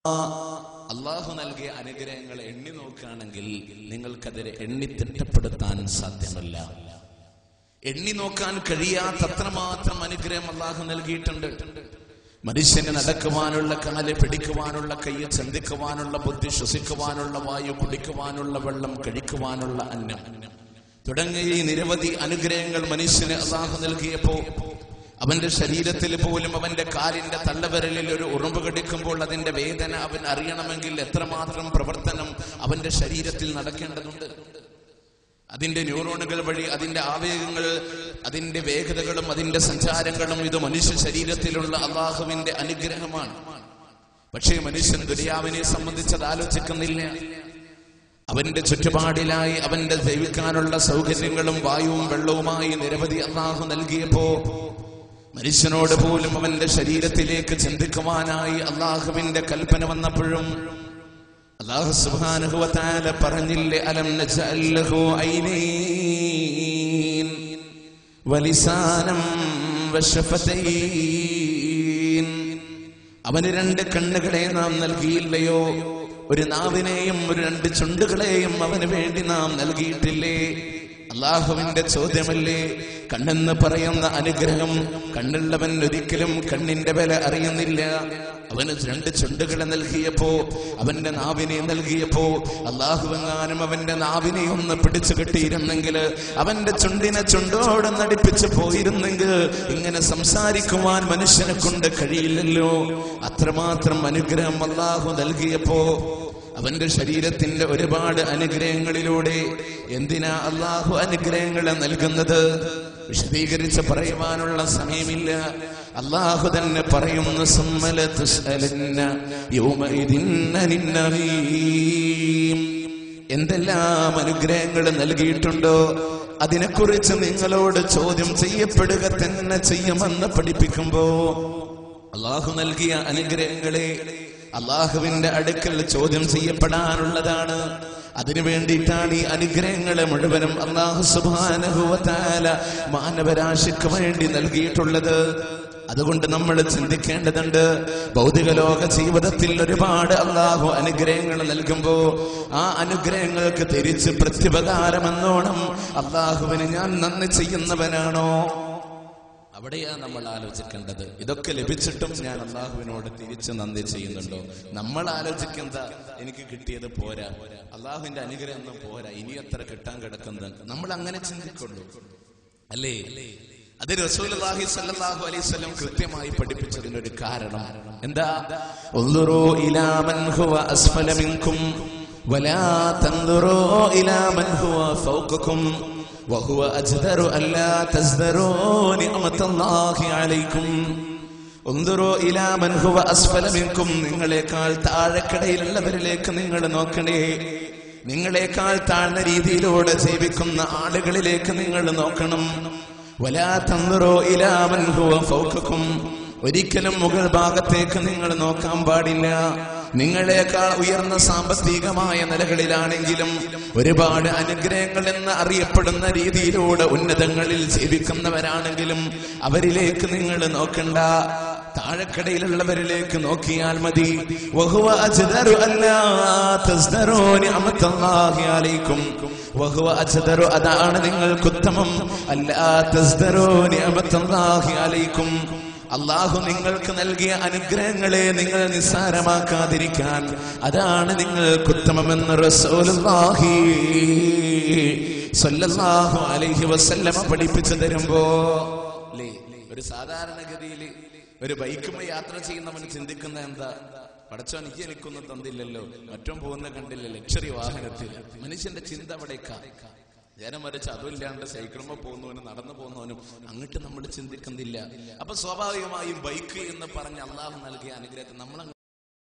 അള്ളാഹു നൽകിയ അനുഗ്രഹങ്ങൾ എണ്ണി നോക്കുകയാണെങ്കിൽ നിങ്ങൾക്കതിനെ എണ്ണി തിട്ടപ്പെടുത്താൻ സാധ്യമല്ല. എണ്ണി നോക്കാൻ കഴിയാത്തത്ര മാത്രം അനുഗ്രഹം അള്ളാഹു നൽകിയിട്ടുണ്ട്. മനുഷ്യന് നടക്കുവാനുള്ള കാല്, പിടിക്കുവാനുള്ള കൈ, ചിന്തിക്കുവാനുള്ള ബുദ്ധി, ശ്വസിക്കുവാനുള്ള വായു, കുടിക്കുവാനുള്ള വെള്ളം, കഴിക്കുവാനുള്ള അന്നം തുടങ്ങിയ നിരവധി അനുഗ്രഹങ്ങൾ മനുഷ്യന് അള്ളാഹു നൽകിയപ്പോ അവന്റെ ശരീരത്തിൽ പോലും അവന്റെ കാലിന്റെ തള്ളവിരലിൽ ഒരു ഉറുമ്പ് കടിക്കുമ്പോൾ അതിന്റെ വേദന അവൻ അറിയണമെങ്കിൽ എത്രമാത്രം പ്രവർത്തനം അവന്റെ ശരീരത്തിൽ നടക്കേണ്ടതുണ്ട്. അതിന്റെ ന്യൂറോണുകൾ വഴി അതിന്റെ ആവേഗങ്ങൾ, അതിന്റെ വേഗതകളും അതിന്റെ സഞ്ചാരങ്ങളും ഇത് മനുഷ്യ ശരീരത്തിലുള്ള അള്ളാഹുവിന്റെ അനുഗ്രഹമാണ്. പക്ഷേ മനുഷ്യൻ ദുനിയാവിനെ സംബന്ധിച്ചത് ആലോചിക്കുന്നില്ല. അവന്റെ ചുറ്റുപാടിലായി അവന്റെ ജീവിക്കാനുള്ള സൗകര്യങ്ങളും വായുവും വെള്ളവുമായി നിരവധി അള്ളാഹു നൽകിയപ്പോ മനുഷ്യനോട് പോലും അവന്റെ ശരീരത്തിലേക്ക് ചിന്തിക്കുവാനായി അള്ളാഹുവിന്റെ കൽപ്പന വന്നപ്പോഴും അല്ലാഹു സുബ്ഹാനഹു വ തആല പറഞ്ഞില്ലേ, അലം നജഅൽ ലഹു ഐനൈൻ വലിസാനം വശഫതൈൻ. അവന് രണ്ട് കണ്ണുകളെ നാം നൽകിയില്ലയോ? ഒരു നാവിനെയും ഒരു രണ്ട് ചുണ്ടുകളെയും അവന് വേണ്ടി നാം നൽകിയിട്ടില്ലേ? അള്ളാഹുവിന്റെ ചോദ്യമല്ലേ. കണ്ണെന്ന് പറയുന്ന അനുഗ്രഹം കണ്ണുള്ളവൻ ഒരിക്കലും കണ്ണിന്റെ വില അറിയുന്നില്ല. അവന് രണ്ട് ചുണ്ടുകളെ നൽകിയപ്പോ, അവന്റെ നാവിനെ നൽകിയപ്പോ, അള്ളാഹുവെങ്ങാനും അവന്റെ നാവിനെ ഒന്ന് പിടിച്ചു കെട്ടിയിരുന്നെങ്കിൽ, അവന്റെ ചുണ്ടിനെ ചുണ്ടോട് നടിപ്പിച്ചു പോയിരുന്നെങ്കിൽ ഇങ്ങനെ സംസാരിക്കുവാൻ മനുഷ്യനെ കൊണ്ട് കഴിയില്ലല്ലോ. അത്രമാത്രം അനുഗ്രഹം അള്ളാഹു നൽകിയപ്പോ അവന്റെ ശരീരത്തിന്റെ ഒരുപാട് അനുഗ്രഹങ്ങളിലൂടെ എന്തിനാ അള്ളാഹു അനുഗ്രഹങ്ങളെ നൽകുന്നത്? വിശദീകരിച്ച് പറയുവാനുള്ള സമയമില്ല. അള്ളാഹു തന്നെ പറയുന്നു, സുമ്മല തുസ്അലന്ന യൗമഇദിൻ അനിൻ നഈം. എന്തെല്ലാം അനുഗ്രഹങ്ങൾ നൽകിയിട്ടുണ്ടോ അതിനെക്കുറിച്ച് നിങ്ങളോട് ചോദ്യം ചെയ്യപ്പെടുക തന്നെ ചെയ്യുമെന്ന് പഠിപ്പിക്കുമ്പോ അള്ളാഹു നൽകിയ അനുഗ്രഹങ്ങളെ അള്ളാഹുവിന്റെ അടുക്കൽ ചോദ്യം ചെയ്യപ്പെടാനുള്ളതാണ്. അതിനു വേണ്ടിയിട്ടാണ് ഈ അനുഗ്രഹങ്ങളെ മുഴുവനും അല്ലാഹു സുബ്ഹാനഹു വ തആല മാനവരാശിക്ക് വേണ്ടി നൽകിയിട്ടുള്ളത്. അതുകൊണ്ട് നമ്മൾ ചിന്തിക്കേണ്ടതുണ്ട്, ഭൗതിക ലോക ജീവിതത്തിൽ ഒരുപാട് അള്ളാഹു അനുഗ്രഹങ്ങൾ നൽകുമ്പോ ആ അനുഗ്രഹങ്ങൾക്ക് തിരിച്ച് പ്രത്യുപകാരമെന്നോണം അള്ളാഹുവിന് ഞാൻ നന്ദി ചെയ്യുന്നവനാണോ? അവിടെയാണ് നമ്മൾ ആലോചിക്കേണ്ടത്. ഇതൊക്കെ ലഭിച്ചിട്ടും ഞാൻ അള്ളാഹുവിനോട് തിരിച്ച് നന്ദി ചെയ്യുന്നുണ്ടോ? നമ്മൾ ആലോചിക്കുന്ന എനിക്ക് കിട്ടിയത് പോരാ, അള്ളാഹുവിന്റെ അനുഗ്രഹം ഒന്നും പോരാ, ഇനി എത്ര കിട്ടാൻ കിടക്കുന്നത്, നമ്മൾ അങ്ങനെ ചിന്തിക്കുള്ളൂ അല്ലേ? അത് റസൂലുള്ളാഹി സ്വല്ലല്ലാഹു അലൈഹി വസല്ലം കൃത്യമായി പഠിപ്പിച്ചതിനൊരു കാരണം എന്താ? ഉൻദുറൂ ഇലാ മൻ ഹുവ അസ്ഫല മിൻകും വലാ തൻദുറൂ ഇലാ മൻ ഹുവ ഫൗഖകും വഹുവ അജ്ദറു അല്ലാ തസ്ദറൂ നിഅമത്തല്ലാഹി അലൈക്കും. ഉൻദുറൂ ഇലാ മൻ ഹുവ അസ്ഫല മിൻകും. നിങ്ങളെക്കാൾ താഴെക്കടയിലുള്ളവരിലേക്ക് നിങ്ങൾ നോക്കണേ. നിങ്ങളെക്കാൾ താഴ്ന്ന രീതിയിലൂടെ ജീവിക്കുന്ന ആളുകളിലേക്ക് നിങ്ങൾ നോക്കണം. വലാ തൻദുറൂ ഇലാ മൻ ഹുവ ഫൗഖകും. ഒരിക്കലും മുകൾ ഭാഗത്തേക്ക് നിങ്ങൾ നോക്കാൻ പാടില്ല. നിങ്ങളെക്കാൾ ഉയർന്ന സാമ്പത്തികമായ നിലകളിലാണെങ്കിലും ഒരുപാട് അനുഗ്രഹങ്ങൾ എന്ന് അറിയപ്പെടുന്ന രീതിയിലൂടെ ഉന്നതങ്ങളിൽ ജീവിക്കുന്നവരാണെങ്കിലും അവരിലേക്ക് നിങ്ങൾ നോക്കണ്ട. താഴെക്കടയിലുള്ളവരിലേക്ക് നോക്കിയാൽ മതി. വഹുവ അജ്ദറു അല്ലാ തസ്ദറൂ നിഅമത്തല്ലാഹി അലൈക്കും. വഹുവ അജ്ദറു, അതാണ് നിങ്ങൾക്ക് ഉത്തമം. അല്ലാ തസ്ദറൂ നിഅമത്തല്ലാഹി അലൈക്കും. അള്ളാഹു നിങ്ങൾക്ക് നൽകിയ അനുഗ്രഹങ്ങളെ നിങ്ങൾ നിസ്സാരമാക്കാതിരിക്കാൻ, അതാണ് നിങ്ങൾക്ക് ഉത്തമമെന്ന് റസൂലുള്ളാഹി സ്വല്ലല്ലാഹു അലൈഹി വസല്ലമ പഠിപ്പിച്ചു തരുമ്പോ അല്ലേ, ഒരു സാധാരണഗതിയിൽ ഒരു ബൈക്കുമേ യാത്ര ചെയ്യുന്നവന് ചിന്തിക്കുന്ന എന്താ? പടച്ചോൻ എനിക്കൊന്നും തന്നില്ലല്ലോ, മറ്റും പോകുന്ന കണ്ടില്ല ലക്ഷറി വാഹനത്തിൽ. മനുഷ്യന്റെ ചിന്ത അവിടേക്കാ. നേരെ മറിച്ച് അതുമില്ലാണ്ട് സൈക്കിളുമ്പോൾ പോകുന്നവനും നടന്നു പോകുന്നവനും അങ്ങോട്ട് നമ്മൾ ചിന്തിക്കുന്നില്ല. അപ്പൊ സ്വാഭാവികമായും ബൈക്ക് എന്ന് പറഞ്ഞ് അള്ളാഹു നൽകിയ അനുഗ്രഹത്തെ നമ്മൾ